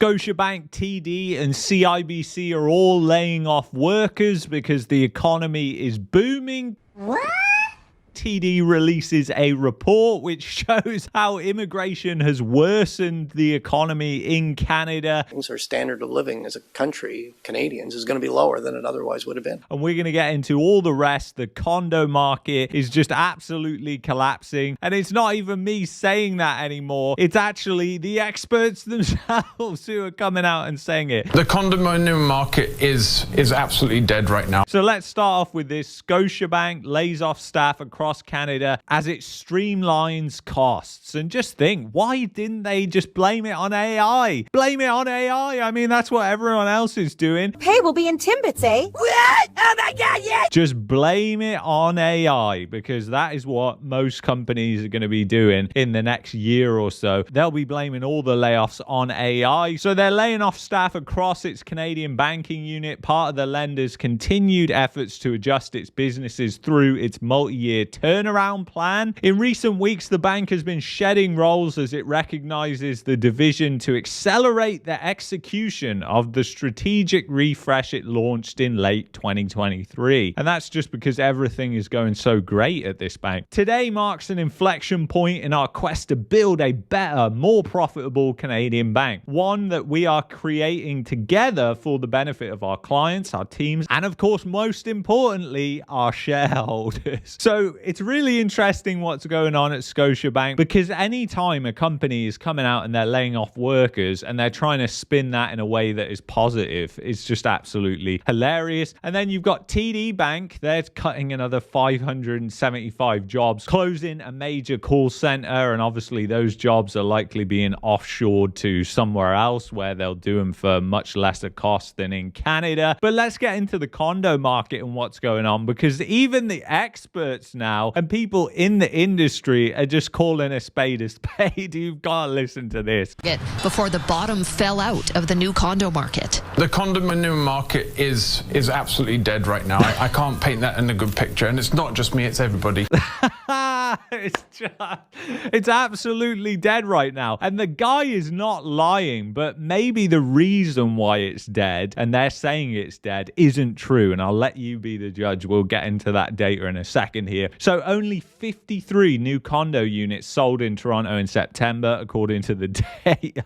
Scotiabank, TD, and CIBC are all laying off workers because the economy is booming. What? TD releases a report which shows how immigration has worsened the economy in Canada. Our standard of living as a country, Canadians, is going to be lower than it otherwise would have been. And we're going to get into all the rest. The condo market is just absolutely collapsing. And it's not even me saying that anymore. It's actually the experts themselves who are coming out and saying it. The condominium market is absolutely dead right now. So let's start off with this. Scotiabank lays off staff across Canada as it streamlines costs. And just think, why didn't they just blame it on AI? Blame it on AI. I mean, that's what everyone else is doing. Hey, we'll be in Timbits, eh? What? Oh my God, yeah! Just blame it on AI, because that is what most companies are going to be doing in the next year or so. They'll be blaming all the layoffs on AI. So they're laying off staff across its Canadian banking unit, part of the lender's continued efforts to adjust its businesses through its multi-year turnaround plan. In recent weeks, the bank has been shedding roles as it recognizes the division to accelerate the execution of the strategic refresh it launched in late 2023. And that's just because everything is going so great at this bank. Today marks an inflection point in our quest to build a better, more profitable Canadian bank. One that we are creating together for the benefit of our clients, our teams, and of course, most importantly, our shareholders. So it's really interesting what's going on at Scotiabank, because anytime a company is coming out and they're laying off workers and they're trying to spin that in a way that is positive, it's just absolutely hilarious. And then you've got TD Bank, they're cutting another 575 jobs, closing a major call center, and obviously those jobs are likely being offshored to somewhere else where they'll do them for much lesser cost than in Canada. But let's get into the condo market and what's going on, because even the experts now and people in the industry are just calling a spade. You've got to listen to this. Before the bottom fell out of the new condo market. The condominium market is absolutely dead right now. I can't paint that in a good picture, and it's not just me, it's everybody. It's absolutely dead right now. And the guy is not lying, but maybe the reason why it's dead, and they're saying it's dead, isn't true. And I'll let you be the judge. We'll get into that data in a second here. So only 53 new condo units sold in Toronto in September, according to the data.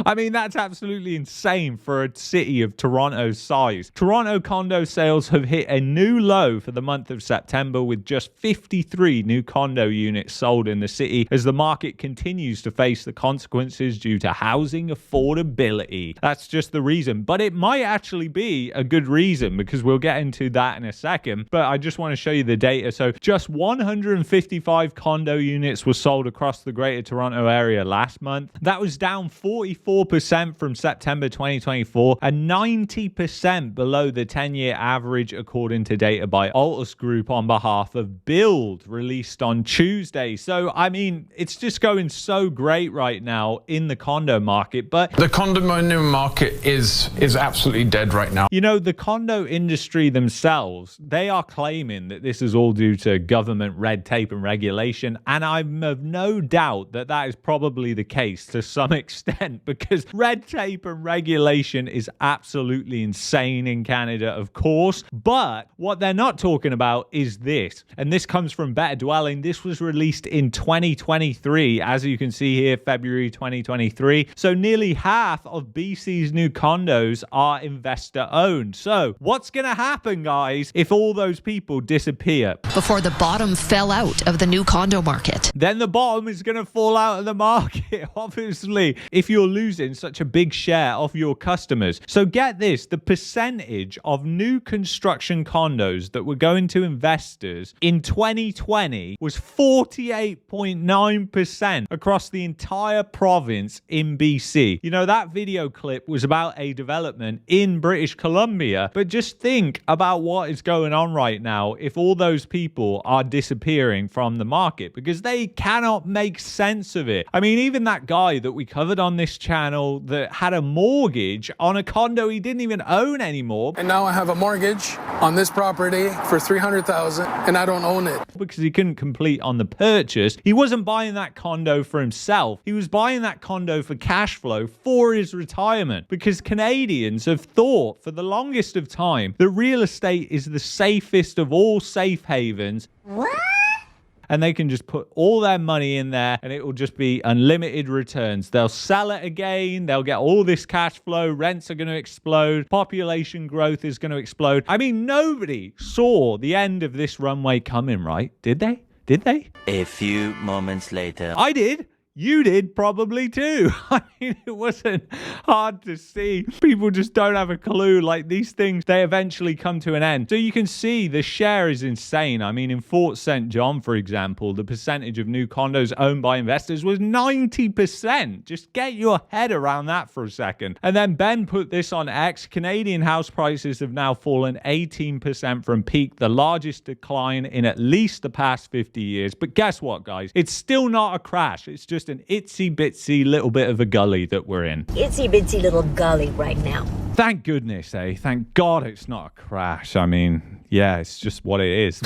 I mean, that's absolutely insane for a city of Toronto's size. Toronto condo sales have hit a new low for the month of September, with just 53 new condo units sold in the city as the market continues to face the consequences due to housing affordability. That's just the reason. But it might actually be a good reason, because we'll get into that in a second. But I just want to show you the data. So just 155 condo units were sold across the Greater Toronto area last month. That was down 44% from September 2024 and 90% below the 10-year average, according to data by Altus Group on behalf of Build, released on Tuesday. So, I mean, it's just going so great right now in the condo market. But the condominium market is absolutely dead right now. You know, the condo industry themselves, they are claiming that this is all due to government red tape and regulation. And I'm of no doubt that that is probably the case to some extent, because red tape and regulation is absolutely insane in Canada, of course. But what they're not talking about is this. And this comes from Better Dwelling. This was released in 2023, as you can see here, February 2023. So nearly half of BC's new condos are investor owned. So what's going to happen, guys, if all those people disappear? Before the bottom fell out of the new condo market. Then the bottom is going to fall out of the market, obviously, if you're losing such a big share of your customers. So get this, the percentage of new construction condos that were going to investors in 2020 was 48.9% across the entire province in BC. You know, that video clip was about a development in British Columbia, but just think about what is going on right now if all those people are disappearing from the market, because they cannot make sense of it. I mean, even that guy that we covered on this channel that had a mortgage on a condo he didn't even own anymore. And now I have a mortgage on this property for $300,000 and I don't own it. Because he couldn't complete complete on the purchase, he wasn't buying that condo for himself. He was buying that condo for cash flow for his retirement, because Canadians have thought for the longest of time that real estate is the safest of all safe havens. What? And they can just put all their money in there and it will just be unlimited returns. They'll sell it again. They'll get all this cash flow. Rents are going to explode. Population growth is going to explode. I mean, nobody saw the end of this runway coming, right? Did they? Did they? A few moments later. I did. You did probably too. I mean, it wasn't hard to see. People just don't have a clue. Like, these things, they eventually come to an end. So you can see the share is insane. I mean, in Fort St. John, for example, the percentage of new condos owned by investors was 90%. Just get your head around that for a second. And then Ben put this on X. Canadian house prices have now fallen 18% from peak, the largest decline in at least the past 50 years. But guess what, guys? It's still not a crash. It's just an itsy bitsy little bit of a gully that we're in. Itsy bitsy little gully right now. Thank goodness, eh? Thank God it's not a crash. I mean, yeah, it's just what it is.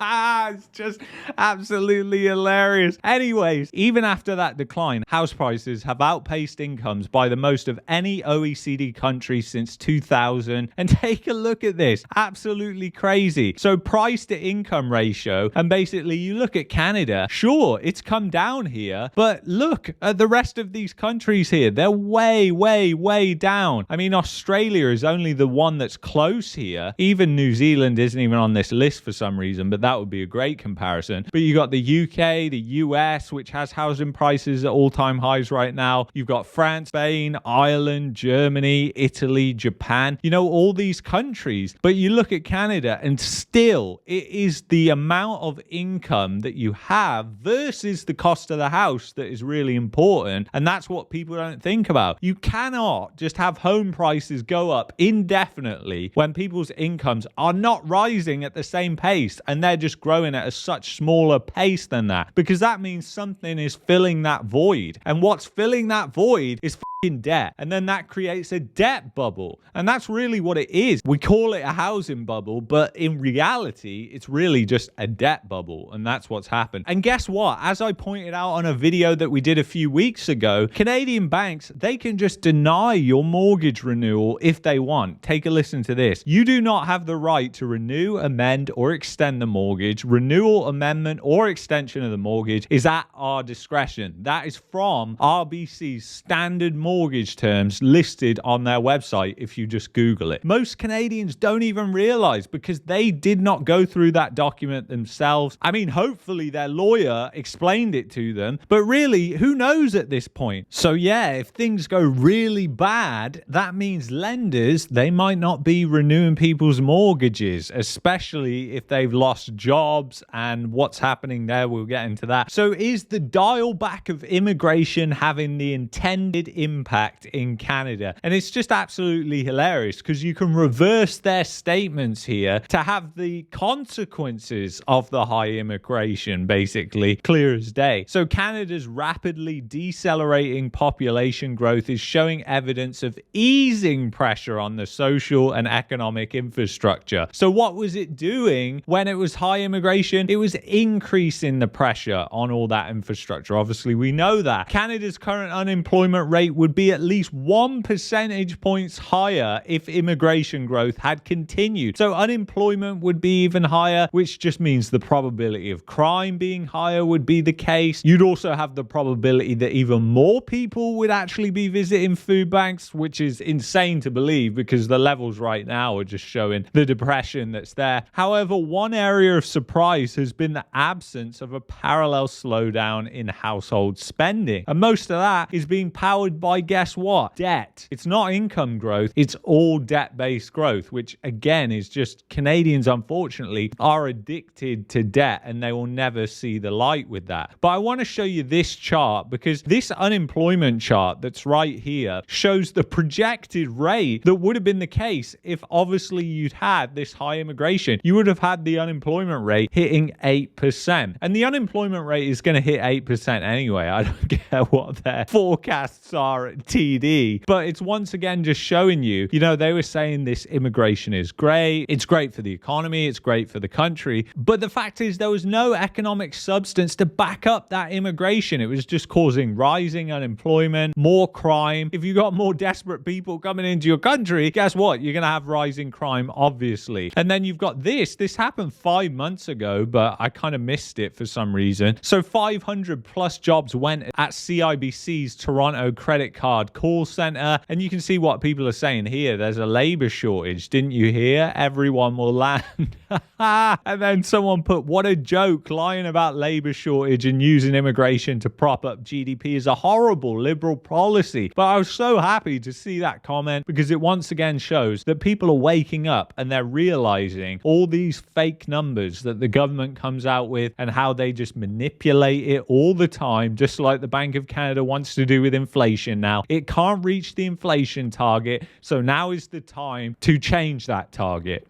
It's just absolutely hilarious. Anyways, even after that decline, house prices have outpaced incomes by the most of any OECD country since 2000. And take a look at this. Absolutely crazy. So price to income ratio, and basically you look at Canada, sure, it's come down here, but look at the rest of these countries here. They're way, way, way down. I mean, Australia is only the one that's close here. Even New Zealand isn't even on this list for some reason, but that would be a great comparison. But you got the UK, the US, which has housing prices at all-time highs right now. You've got France, Spain, Ireland, Germany, Italy, Japan, you know, all these countries. But you look at Canada and still it is the amount of income that you have versus the cost of the house that is really important. And that's what people don't think about. You cannot just have home prices go up indefinitely when people's incomes are not rising at the same pace, and they're just growing at a such smaller pace than that, because that means something is filling that void, and what's filling that void is debt, and then that creates a debt bubble. And that's really what it is. We call it a housing bubble, but in reality it's really just a debt bubble, and that's what's happened. And guess what? As I pointed out on a video that we did a few weeks ago, Canadian banks, they can just deny your mortgage renewal if they want. Take a listen to this. You do not have the right to renew, amend, or extend the mortgage. Renewal, amendment, or extension of the mortgage is at our discretion. That is from RBC's standard mortgage terms listed on their website if you just Google it. Most Canadians don't even realize, because they did not go through that document themselves. I mean, hopefully their lawyer explained it to them, but really, who knows at this point? So yeah, if things go really bad, that means lenders, they might not be renewing people's mortgages, especially if they've lost jobs, and what's happening there, we'll get into that. So is the dial back of immigration having the intended impact in Canada? And it's just absolutely hilarious, because you can reverse their statements here to have the consequences of the high immigration basically clear as day. So Canada's rapidly decelerating population growth is showing evidence of easing pressure on the social and economic infrastructure. So what was it doing when it was high immigration? It was increasing the pressure on all that infrastructure. Obviously, we know that. Canada's current unemployment rate would be at least 1 percentage points higher if immigration growth had continued. So unemployment would be even higher, which just means the probability of crime being higher would be the case. You'd also have the probability that even more people would actually be visiting food banks, which is insane to believe, because the levels right now are just showing the depression that's there. However, one area of surprise has been the absence of a parallel slowdown in household spending. And most of that is being powered by, guess what? Debt. It's not income growth, it's all debt-based growth, which again is just, Canadians unfortunately are addicted to debt, and they will never see the light with that. But I want to show you this chart, because this unemployment chart that's right here shows the projected rate that would have been the case if obviously you'd had this high immigration. You would have had the unemployment rate hitting 8%. And the unemployment rate is going to hit 8% anyway. I don't care what their forecasts are at TD. But it's once again just showing you, they were saying this immigration is great. It's great for the economy. It's great for the country. But the fact is there was no economic substance to back up that immigration. It was just causing rising unemployment, more crime. If you got more desperate people coming into your country, guess what? You're going to have rising crime, obviously. And then you've got this. This happened 5 months ago, but I kind of missed it for some reason. So 500 plus jobs went at CIBC's Toronto credit card call center. And you can see what people are saying here. There's a labor shortage. Didn't you hear? Everyone will land. And then someone put, what a joke, lying about labor shortage and using immigration to prop up GDP is a horrible liberal policy. But I was so happy to see that comment because it once again shows that people are waking up and they're realizing all these fake numbers that the government comes out with and how they just manipulate it all the time, just like the Bank of Canada wants to do with inflation now. It can't reach the inflation target, so now is the time to change that target.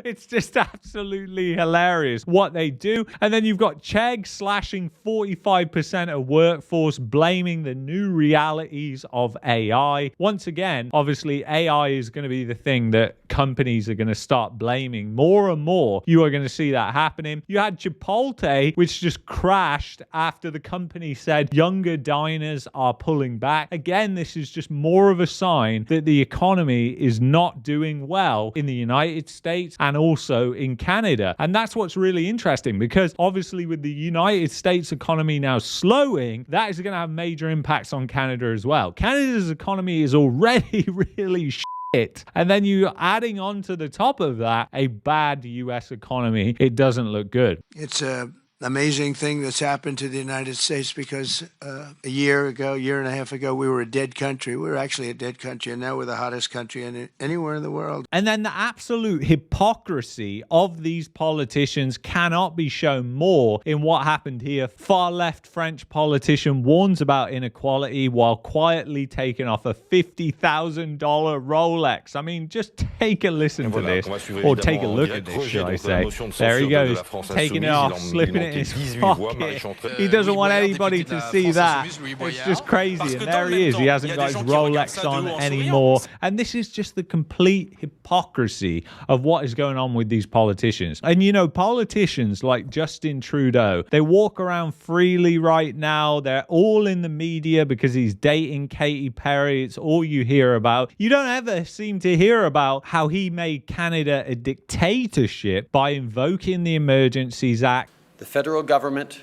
It's just absolutely hilarious what they do. And then you've got Chegg slashing 45% of workforce, blaming the new realities of AI. Once again, obviously AI is going to be the thing that companies are going to start blaming more and more. You are going to see that happening. You had Chipotle, which just crashed after the company said younger diners are pulling back. Again, this is just more of a sign that the economy is not doing well in the United States and also in Canada. And that's what's really interesting because obviously with the United States economy now slowing, that is going to have major impacts on Canada as well. Canada's economy is already really shit. And then you adding on to the top of that a bad US economy, it doesn't look good. It's a amazing thing that's happened to the United States because a year and a half ago, we were a dead country. We were actually a dead country, and now we're the hottest country anywhere in the world. And then the absolute hypocrisy of these politicians cannot be shown more in what happened here. Far left French politician warns about inequality while quietly taking off a $50,000 Rolex. I mean, just take a listen to this, or take a look at this, should I say. There he goes, taking it off, slipping it in his pocket. He doesn't want anybody to see that. It's just crazy. And there he is. He hasn't got his Rolex on anymore. And this is just the complete hypocrisy of what is going on with these politicians. And politicians like Justin Trudeau, they walk around freely right now. They're all in the media because he's dating Katy Perry. It's all you hear about. You don't ever seem to hear about how he made Canada a dictatorship by invoking the Emergencies Act. The federal government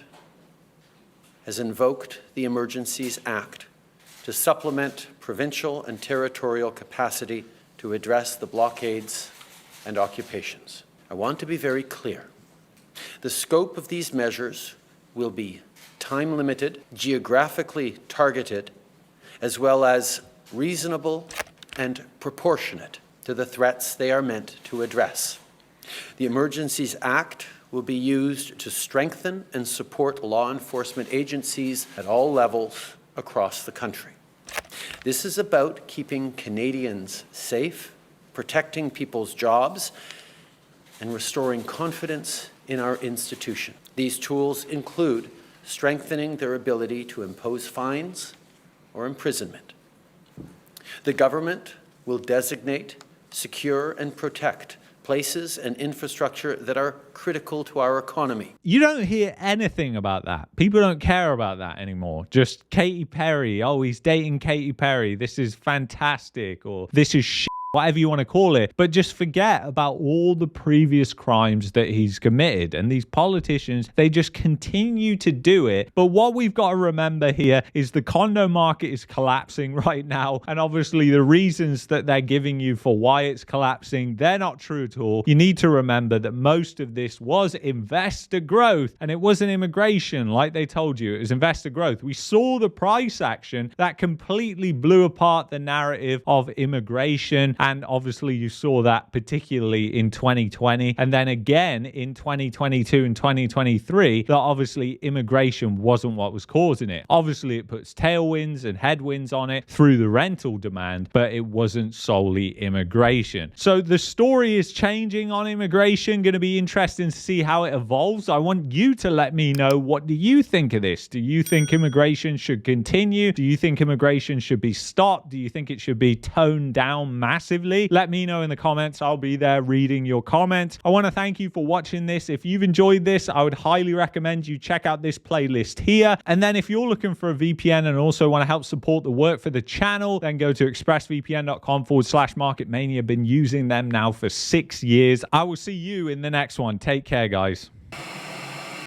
has invoked the Emergencies Act to supplement provincial and territorial capacity to address the blockades and occupations. I want to be very clear. The scope of these measures will be time-limited, geographically targeted, as well as reasonable and proportionate to the threats they are meant to address. The Emergencies Act will be used to strengthen and support law enforcement agencies at all levels across the country. This is about keeping Canadians safe, protecting people's jobs, and restoring confidence in our institution. These tools include strengthening their ability to impose fines or imprisonment. The government will designate, secure, and protect places and infrastructure that are critical to our economy. You don't hear anything about that. People don't care about that anymore. Just Katy Perry. Oh, he's dating Katy Perry. This is fantastic. Or this is shit. Whatever you want to call it, but just forget about all the previous crimes that he's committed. And these politicians, they just continue to do it. But what we've got to remember here is the condo market is collapsing right now. And obviously the reasons that they're giving you for why it's collapsing, they're not true at all. You need to remember that most of this was investor growth, and it wasn't immigration like they told you. It was investor growth. We saw the price action that completely blew apart the narrative of immigration And obviously you saw that particularly in 2020 and then again in 2022 and 2023, that obviously immigration wasn't what was causing it. Obviously it puts tailwinds and headwinds on it through the rental demand, but it wasn't solely immigration. So the story is changing on immigration. Going to be interesting to see how it evolves. I want you to let me know, what do you think of this? Do you think immigration should continue? Do you think immigration should be stopped? Do you think it should be toned down massively? Let me know in the comments. I'll be there reading your comments. I want to thank you for watching this. If you've enjoyed this, I would highly recommend you check out this playlist here. And then if you're looking for a VPN and also want to help support the work for the channel, then go to expressvpn.com/marketmania. Been using them now for 6 years. I will see you in the next one. Take care, guys.